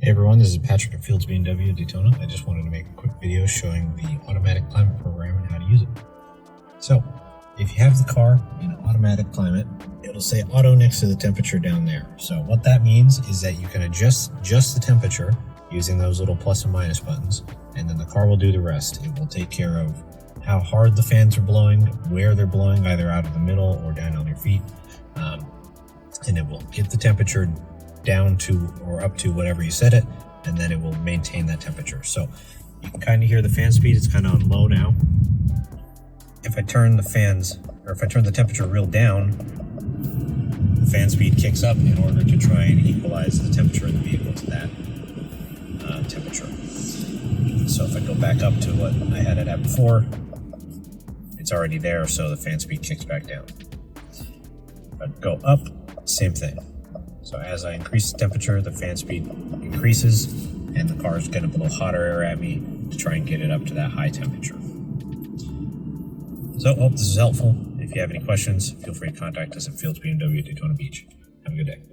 Hey everyone, this is Patrick at Fields BMW Daytona. I just wanted to make a quick video showing the automatic climate program and how to use it. So, if you have the car in automatic climate, it'll say auto next to the temperature down there. So what that means is that you can adjust just the temperature using those little plus and minus buttons, and then the car will do the rest. It will take care of how hard the fans are blowing, where they're blowing, either out of the middle or down on your feet, and it will get the temperature down to or up to whatever you set it, and then it will maintain that temperature. So you can kind of hear the fan speed. It's kind of on low now. If I turn the fans, or if I turn the temperature real down, the fan speed kicks up in order to try and equalize the temperature of the vehicle to that temperature. So if I go back up to what I had it at before, it's already there, so the fan speed kicks back down. If I go up, same thing. So as I increase the temperature, the fan speed increases, and the car is going to blow hotter air at me to try and get it up to that high temperature. So, hope this is helpful. If you have any questions, feel free to contact us at Fields BMW Daytona Beach. Have a good day.